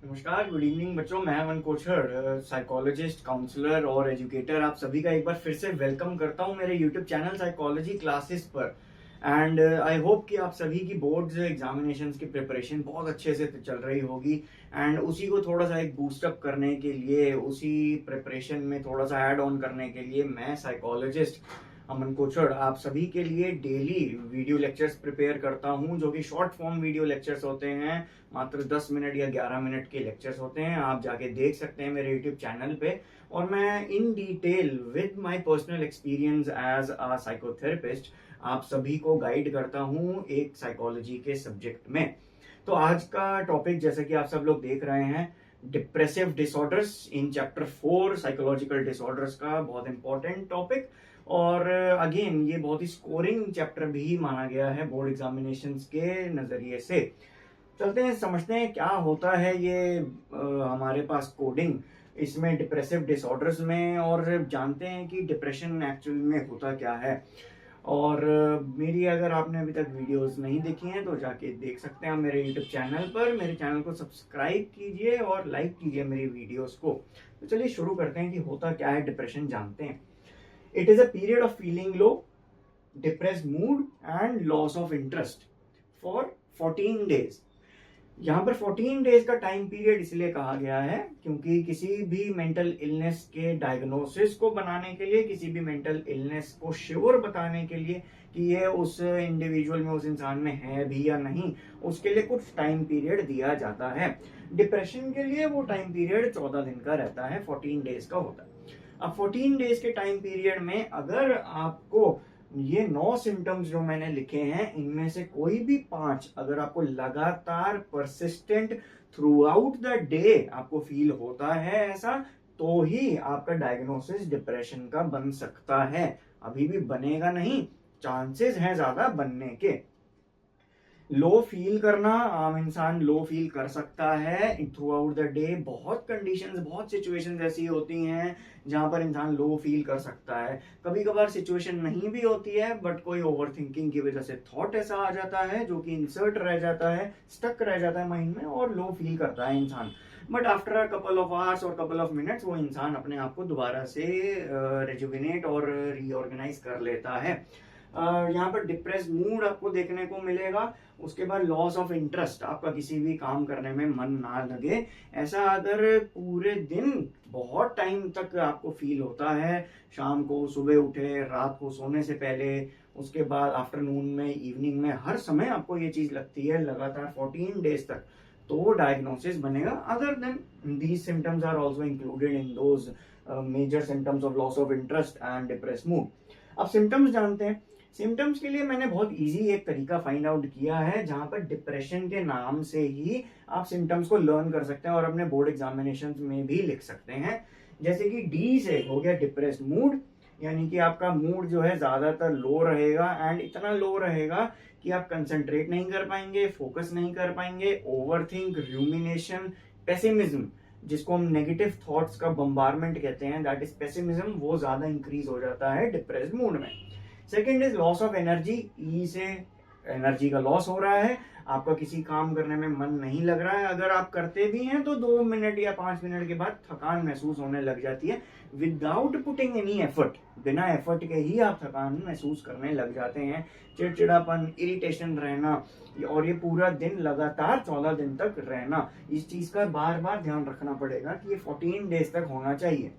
नमस्कार, good evening बच्चों। मैं अमन कोचर, साइकोलॉजिस्ट, काउंसलर और एजुकेटर आप सभी का एक बार फिर से वेलकम करता हूं मेरे यूट्यूब चैनल साइकोलॉजी क्लासेस पर। एंड आई होप कि आप सभी की बोर्ड्स एग्जामिनेशंस की प्रिपरेशन बहुत अच्छे से चल रही होगी। एंड उसी को थोड़ा सा एक बूस्टअप करने के लिए, उसी प्रिपरेशन में थोड़ा सा ऐड ऑन करने के लिए मैं साइकोलॉजिस्ट अमन कोचर आप सभी के लिए डेली वीडियो लेक्चर्स प्रिपेयर करता हूं, जो कि शॉर्ट फॉर्म वीडियो लेक्चर्स होते हैं। मात्र 10 मिनट या 11 मिनट के लेक्चर्स होते हैं। आप जाके देख सकते हैं मेरे यूट्यूब चैनल पे। और मैं in detail with my personal experience as a psychotherapist आप सभी को गाइड करता हूं एक साइकोलॉजी के सब्जेक्ट में। तो आज का टॉपिक, जैसे कि आप सब लोग देख रहे हैं, depressive disorders in chapter 4 psychological disorders का बहुत इंपॉर्टेंट टॉपिक। और अगेन ये बहुत ही स्कोरिंग चैप्टर भी माना गया है बोर्ड एग्जामिनेशंस के नजरिए से। चलते हैं, समझते हैं क्या होता है ये हमारे पास कोडिंग इसमें डिप्रेसिव डिसऑर्डर्स में, और जानते हैं कि डिप्रेशन एक्चुअल में होता क्या है। और मेरी अगर आपने अभी तक वीडियोस नहीं देखी हैं तो जाके देख सकते हैं आप मेरे यूट्यूब चैनल पर। मेरे चैनल को सब्सक्राइब कीजिए और लाइक कीजिए मेरी वीडियोस को। तो चलिए शुरू करते हैं कि होता क्या है डिप्रेशन, जानते हैं। It is a period of feeling low, depressed mood and loss of interest for 14 days. यहाँ पर 14 डेज का टाइम पीरियड इसलिए कहा गया है क्योंकि किसी भी मेंटल इलनेस के डायग्नोसिस को बनाने के लिए, किसी भी मेंटल इलनेस को श्योर बताने के लिए कि ये उस इंडिविजुअल में, उस इंसान में है भी या नहीं, उसके लिए कुछ टाइम पीरियड दिया जाता है। डिप्रेशन के लिए वो टाइम पीरियड 14 दिन का रहता है, 14 डेज का होता है। अब 14 डेज के टाइम पीरियड में अगर आपको ये 9 सिम्टम्स जो मैंने लिखे हैं, इनमें से कोई भी 5 अगर आपको लगातार persistent through out the day आपको फील होता है ऐसा, तो ही आपका डायग्नोसिस डिप्रेशन का बन सकता है। अभी भी बनेगा नहीं, चांसेस हैं ज्यादा बनने के। लो फील करना, आम इंसान लो फील कर सकता है थ्रू आउट द डे। बहुत कंडीशंस, बहुत सिचुएशंस ऐसी होती हैं जहां पर इंसान लो फील कर सकता है। कभी कभार सिचुएशन नहीं भी होती है, बट कोई ओवर थिंकिंग की वजह से थॉट ऐसा आ जाता है जो कि इंसर्ट रह जाता है, स्टक रह जाता है माइंड में, और लो फील करता है इंसान। But after a couple of hours और कपल ऑफ मिनट्स वो इंसान अपने आप को दोबारा से रेजुविनेट और रीऑर्गेनाइज कर लेता है। यहाँ पर डिप्रेस मूड आपको देखने को मिलेगा। उसके बाद लॉस ऑफ इंटरेस्ट, आपका किसी भी काम करने में मन ना लगे, ऐसा अगर पूरे दिन बहुत टाइम तक आपको फील होता है, शाम को, सुबह उठे, रात को सोने से पहले, उसके बाद आफ्टरनून में, इवनिंग में, हर समय आपको ये चीज लगती है लगातार 14 डेज तक, तो डायग्नोसिस बनेगा। Other than these symptoms are also included in those major symptoms of loss of interest and depress mood. अब सिम्टम्स जानते हैं। सिम्टम्स के लिए मैंने बहुत इजी एक तरीका फाइंड आउट किया है, जहां पर डिप्रेशन के नाम से ही आप सिम्टम्स को लर्न कर सकते हैं और अपने बोर्ड एग्जामिनेशन में भी लिख सकते हैं। जैसे कि डी से हो गया डिप्रेस्ड मूड, यानी कि आपका मूड जो है ज्यादातर लो रहेगा, एंड इतना लो रहेगा कि आप कंसंट्रेट नहीं कर पाएंगे, फोकस नहीं कर पाएंगे, ओवरथिंक, रूमिनेशन, पेसिमिज्म, जिसको हम नेगेटिव थॉट्स का बम्बारमेंट कहते हैं, दैट इज पेसिमिज्म, वो ज्यादा इंक्रीज हो जाता है डिप्रेस्ड मूड में। Second is loss of energy. E से एनर्जी का लॉस हो रहा है, आपका किसी काम करने में मन नहीं लग रहा है, अगर आप करते भी हैं तो 2 मिनट या 5 मिनट के बाद थकान महसूस होने लग जाती है, विदाउट पुटिंग एनी एफर्ट, बिना एफर्ट के ही आप थकान महसूस करने लग जाते हैं। चिड़चिड़ापन, इरिटेशन रहना, और ये पूरा दिन लगातार 14 दिन तक रहना, इस चीज का बार बार ध्यान रखना पड़ेगा कि ये 14 डेज तक होना चाहिए।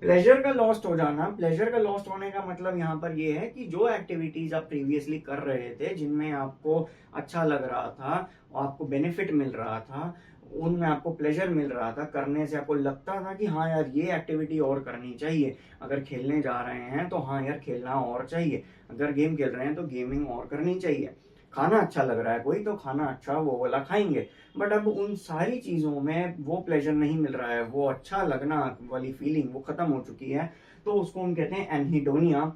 प्लेजर का लॉस्ट हो जाना। प्लेजर का लॉस्ट होने का मतलब यहाँ पर ये है कि जो एक्टिविटीज आप प्रीवियसली कर रहे थे, जिनमें आपको अच्छा लग रहा था, आपको बेनिफिट मिल रहा था, उनमें आपको प्लेजर मिल रहा था, करने से आपको लगता था कि हाँ यार ये एक्टिविटी और करनी चाहिए। अगर खेलने जा रहे हैं तो हाँ यार खेलना और चाहिए, अगर गेम खेल रहे हैं तो गेमिंग और करनी चाहिए, खाना अच्छा लग रहा है कोई तो खाना अच्छा वो वाला खाएंगे। बट अब उन सारी चीजों में वो प्लेजर नहीं मिल रहा है, वो अच्छा लगना वाली फीलिंग वो खत्म हो चुकी है, तो उसको हम कहते हैं एनहीडोनिया।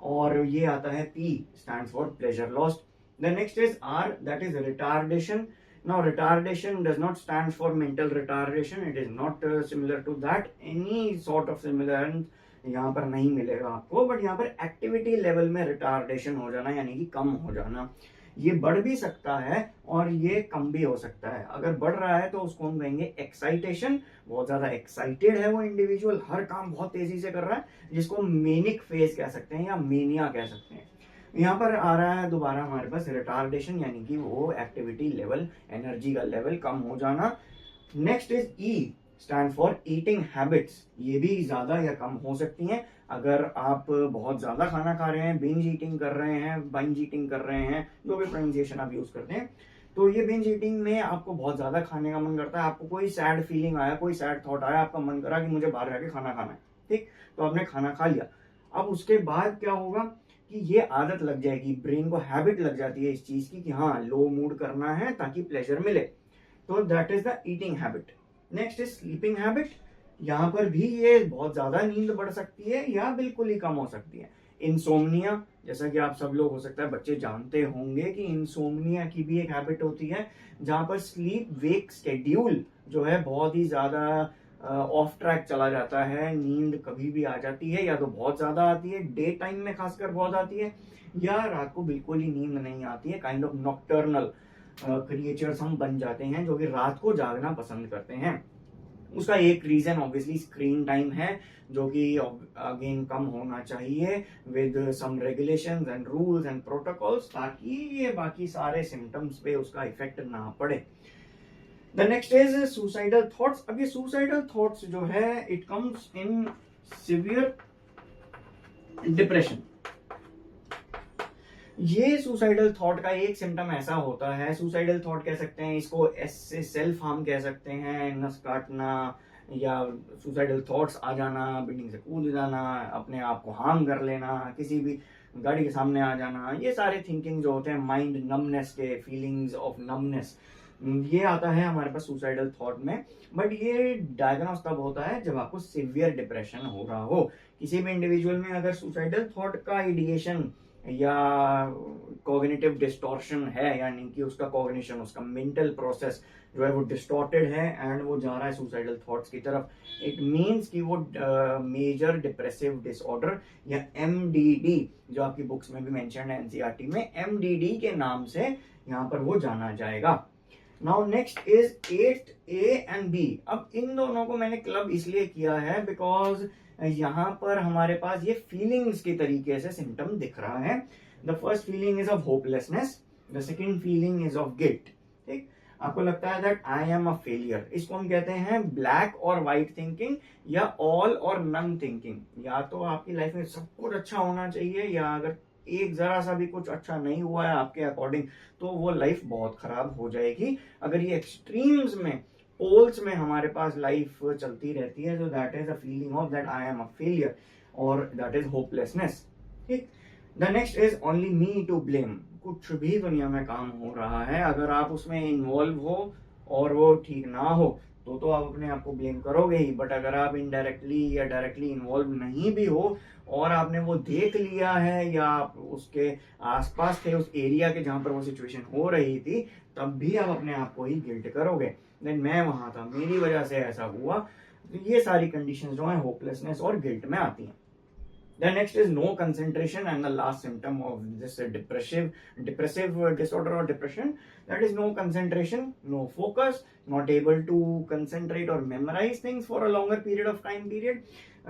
और ये आता है P, stands for pleasure lost. The next is R, that is retardation. Now retardation does not stand for mental retardation, it is not similar to that, any sort of similarity यहाँ पर नहीं मिलेगा आपको, बट यहाँ पर activity level में retardation हो जाना, यानी कि कम हो जाना। ये बढ़ भी सकता है और ये कम भी हो सकता है। अगर बढ़ रहा है तो उसको हम कहेंगे एक्साइटेशन, बहुत ज्यादा एक्साइटेड है वो इंडिविजुअल, हर काम बहुत तेजी से कर रहा है, जिसको मेनिक फेज कह सकते हैं या मेनिया कह सकते हैं। यहाँ पर आ रहा है दोबारा हमारे पास रिटार्डेशन, यानी कि वो एक्टिविटी लेवल, एनर्जी का लेवल कम हो जाना। Next is E, stand for eating habits, ये भी ज्यादा या कम हो सकती हैं। अगर आप बहुत ज्यादा खाना खा रहे हैं, बिंज ईटिंग कर रहे हैं, बाइंज ईटिंग कर रहे हैं, जो भी प्रोनाउंसिएशन आप यूज करते हैं, तो ये बिंज ईटिंग में आपको बहुत ज्यादा खाने का मन करता है, आपको कोई सैड फीलिंग आया, कोई सैड थॉट आया, आपका मन करा कि मुझे बाहर जाके खाना खाना है, ठीक, तो आपने खाना खा लिया। अब उसके बाद क्या होगा कि ये आदत लग जाएगी, ब्रेन को हैबिट लग जाती है इस चीज की कि हाँ लो मूड करना है ताकि प्लेजर मिले, तो that is the eating habit. Next is sleeping habit, यहाँ पर भी ये बहुत ज्यादा नींद बढ़ सकती है या बिल्कुल ही कम हो सकती है। इंसोम्निया, जैसा कि आप सब लोग हो सकता है बच्चे जानते होंगे कि इंसोम्निया की भी एक हैबिट होती है, जहां पर स्लीप वेक शेड्यूल जो है बहुत ही ज्यादा ऑफ ट्रैक चला जाता है, नींद कभी भी आ जाती है, या तो बहुत ज्यादा आती है, डे टाइम में खासकर बहुत आती है, या रात को बिल्कुल ही नींद नहीं आती है। काइंड ऑफ नॉक्टर्नल क्रिएचर्स हम बन जाते हैं जो कि रात को जागना पसंद करते हैं। उसका एक रीजन ऑब्वियसली स्क्रीन टाइम है, जो कि अगेन कम होना चाहिए with some regulations and rules and protocols, ताकि ये बाकी सारे सिम्टम्स पे उसका इफेक्ट ना पड़े। The next is suicidal thoughts. अब ये सुसाइडल थॉट्स जो है it comes in severe depression. ये सुसाइडल थॉट का एक सिम्टम ऐसा होता है, सुसाइडल थॉट कह सकते हैं इसको, ऐसे सेल्फ हार्म कह सकते हैं, नस काटना या सुसाइडल थॉट्स आ जाना, बिल्डिंग से कूद जाना, अपने आप को हार्म कर लेना, किसी भी गाड़ी के सामने आ जाना, ये सारे थिंकिंग जो होते हैं, माइंड नमनेस के, फीलिंग्स ऑफ नमनेस, ये आता है हमारे पास सुसाइडल थॉट में। बट ये डायग्नोस तब होता है जब आपको सिवियर डिप्रेशन हो रहा हो। किसी भी इंडिविजुअल में अगर सुसाइडल थॉट का आइडिएशन या कॉग्निटिव डिस्टॉर्शन है, यानी कि उसका कॉग्निशन, उसका मेंटल प्रोसेस जो है वो डिस्टॉर्टेड है एंड वो जा रहा है सुसाइडल थॉट्स की तरफ, इट मींस कि वो मेजर डिप्रेसिव डिसऑर्डर या MDD, जो आपकी बुक्स में भी मेंशन है NCERT में, MDD के नाम से यहाँ पर वो जाना जाएगा। Now next is 8A and B। अब इन दोनों को मैंने क्लब इसलिए किया है बिकॉज यहाँ पर हमारे पास ये फीलिंग्स के तरीके से सिम्टम दिख रहा है। The first feeling is of hopelessness, the second feeling is of guilt. ठीक, आपको लगता है that I am a failure, इसको हम कहते हैं ब्लैक और व्हाइट थिंकिंग या ऑल और नन थिंकिंग। या तो आपकी लाइफ में सब कुछ अच्छा होना चाहिए, या अगर एक जरा सा भी कुछ अच्छा नहीं हुआ है आपके अकॉर्डिंग तो वो लाइफ बहुत खराब हो जाएगी। अगर ये एक्सट्रीम्स में, पोल्स में हमारे पास लाइफ चलती रहती है, तो that is a feeling of that I am a failure और दैट इज होपलेसनेस। ठीक, the next is only me to blame. कुछ भी दुनिया में काम हो रहा है, अगर आप उसमें इन्वॉल्व हो और वो ठीक ना हो तो आप अपने आप को ब्लेम करोगे ही। बट अगर आप इनडायरेक्टली या डायरेक्टली इन्वॉल्व नहीं भी हो और आपने वो देख लिया है या आप उसके आसपास थे, उस एरिया के जहां पर वो सिचुएशन हो रही थी, तब भी आप अपने आप को ही गिल्ट करोगे, देन मैं वहां था, मेरी वजह से ऐसा हुआ। तो ये सारी कंडीशंस जो है होपलेसनेस और गिल्ट में आती हैं। Then next is no concentration, and the last symptom of this depressive disorder or depression, that is no concentration, no focus, not able to concentrate or memorize things for a longer period of time period.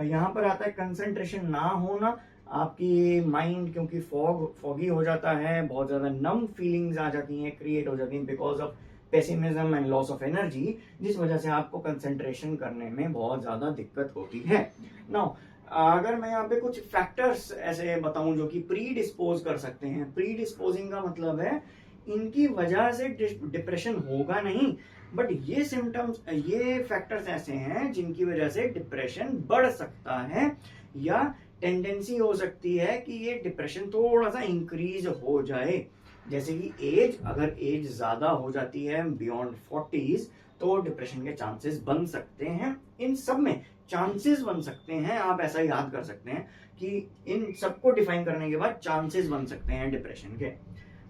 यहाँ पर आता है concentration ना होना, आपकी mind क्योंकि foggy हो जाता है, बहुत ज्यादा नम फीलिंग्स आ जाती हैं, क्रिएट हो जाती हैं because of pessimism and loss of energy, जिस वजह से आपको कंसंट्रेशन करने में बहुत ज्यादा दिक्कत होती है। नाउ अगर मैं यहाँ पे कुछ फैक्टर्स ऐसे बताऊं जो कि प्री डिस्पोज कर सकते हैं, प्री डिस्पोजिंग का मतलब है इनकी वजह से डिप्रेशन होगा नहीं, बट ये सिम्टम्स, ये फैक्टर्स ऐसे हैं जिनकी वजह से डिप्रेशन बढ़ सकता है या टेंडेंसी हो सकती है कि ये डिप्रेशन थोड़ा सा इंक्रीज हो जाए। जैसे कि एज, अगर एज ज्यादा हो जाती है बियॉन्ड 40s तो डिप्रेशन के चांसेस बन सकते हैं। इन सब में चांसेस बन सकते हैं, आप ऐसा याद कर सकते हैं कि इन सबको डिफाइन करने के बाद चांसेस बन सकते हैं डिप्रेशन के।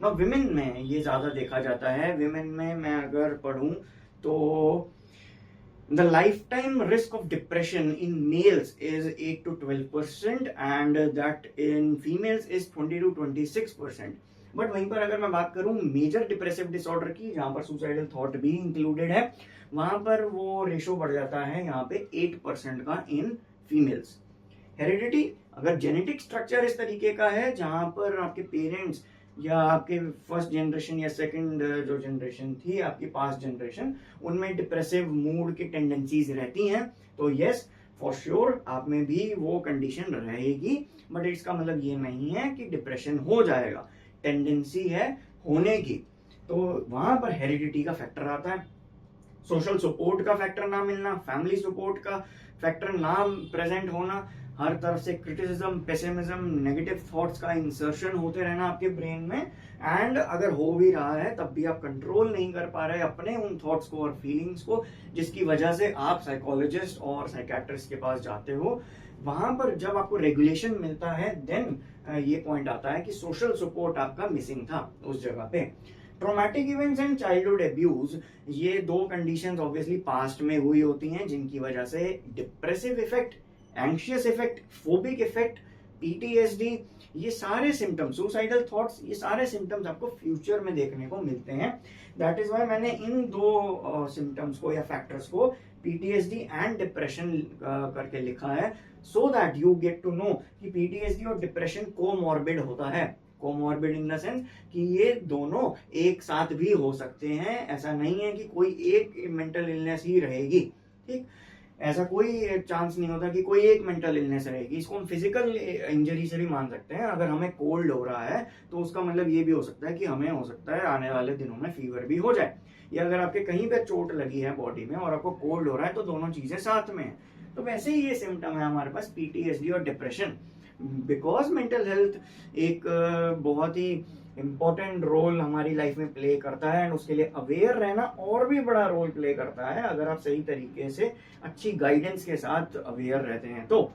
ना विमेन में ये ज्यादा देखा जाता है। विमेन में मैं अगर पढ़ूं तो the lifetime risk of depression in males is 8 to 12% and that in females is 20 to 26%. But वहीं पर अगर मैं बात करूं मेजर डिप्रेसिव डिसऑर्डर की, जहां पर सुसाइडल थॉट भी इंक्लूडेड है, वहां पर वो रेशो बढ़ जाता है यहाँ पे 8% का इन फीमेल्स। हेरिडिटी, अगर जेनेटिक स्ट्रक्चर इस तरीके का है जहां पर आपके पेरेंट्स या आपके फर्स्ट जनरेशन या सेकंड जो जनरेशन थी आपकी पास्ट जनरेशन, उनमें डिप्रेसिव मूड की टेंडेंसीज रहती हैं, तो यस फॉर श्योर आप में भी वो कंडीशन रहेगी। बट इसका मतलब ये नहीं है कि डिप्रेशन हो जाएगा, टेंडेंसी है होने की। तो वहां पर हेरिडिटी का फैक्टर आता है, सोशल सपोर्ट का फैक्टर ना मिलना, फैमिली सपोर्ट का फैक्टर ना प्रेजेंट होना, हर तरफ से क्रिटिसिज्म, पेसिमिज्म, नेगेटिव थॉट्स का इंसर्शन होते रहना आपके ब्रेन में, एंड अगर हो भी रहा है तब भी आप कंट्रोल नहीं कर पा रहे अपने उन थॉट्स को और फीलिंग्स को, जिसकी वजह से आप साइकोलॉजिस्ट और साइकियाट्रिस्ट के पास जाते हो। वहां पर जब आपको रेगुलेशन मिलता है देन ये पॉइंट आता है कि सोशल सपोर्ट आपका मिसिंग था उस जगह पे। Traumatic events and childhood abuse, ये दो कंडीशंस ऑब्वियसली पास्ट में हुई होती हैं जिनकी वजह से depressive effect, anxious effect, phobic effect, PTSD, ये सारे सिम्टम्स, सुसाइडल थॉट्स, ये सारे सिम्टम्स आपको फ्यूचर में देखने को मिलते हैं। दैट इज वाई मैंने इन दो सिम्टम्स को या फैक्टर्स को पीटीएसडी एंड डिप्रेशन करके लिखा है, so that you get to know कि पीटीएसडी और डिप्रेशन कोमॉर्बिड होता है। कोमॉर्बिड इन द सेंस कि ये दोनों एक साथ भी हो सकते हैं, ऐसा नहीं है कि कोई एक मेंटल इलनेस ही रहेगी, ठीक, ऐसा कोई चांस नहीं होता कि कोई एक मेंटल इलनेस रहेगी। इसको हम फिजिकल इंजरी से भी मान सकते हैं। अगर हमें कोल्ड हो रहा है तो उसका मतलब ये भी हो सकता है कि हमें हो सकता है आने वाले दिनों में फीवर भी हो जाए, या अगर आपके कहीं पे चोट लगी है बॉडी में और आपको कोल्ड हो रहा है तो दोनों चीजें साथ में है। तो वैसे ही ये सिम्टम है हमारे पास पीटीएसडी और डिप्रेशन, बिकॉज मेंटल हेल्थ एक बहुत ही इंपॉर्टेंट रोल हमारी लाइफ में प्ले करता है, एंड उसके लिए अवेयर रहना और भी बड़ा रोल प्ले करता है अगर आप सही तरीके से अच्छी गाइडेंस के साथ अवेयर रहते हैं तो।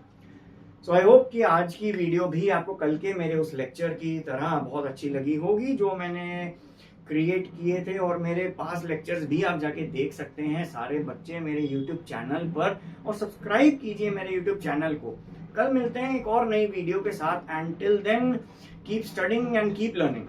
सो आई होप कि आज की वीडियो भी आपको कल के मेरे उस लेक्चर की तरह बहुत अच्छी लगी होगी जो मैंने क्रिएट किए थे, और मेरे पास लेक्चर्स भी आप जाके देख सकते हैं सारे बच्चे मेरे यूट्यूब चैनल पर, और सब्सक्राइब कीजिए मेरे यूट्यूब चैनल को। कल मिलते हैं एक और नई वीडियो के साथ, and till then keep studying and keep learning.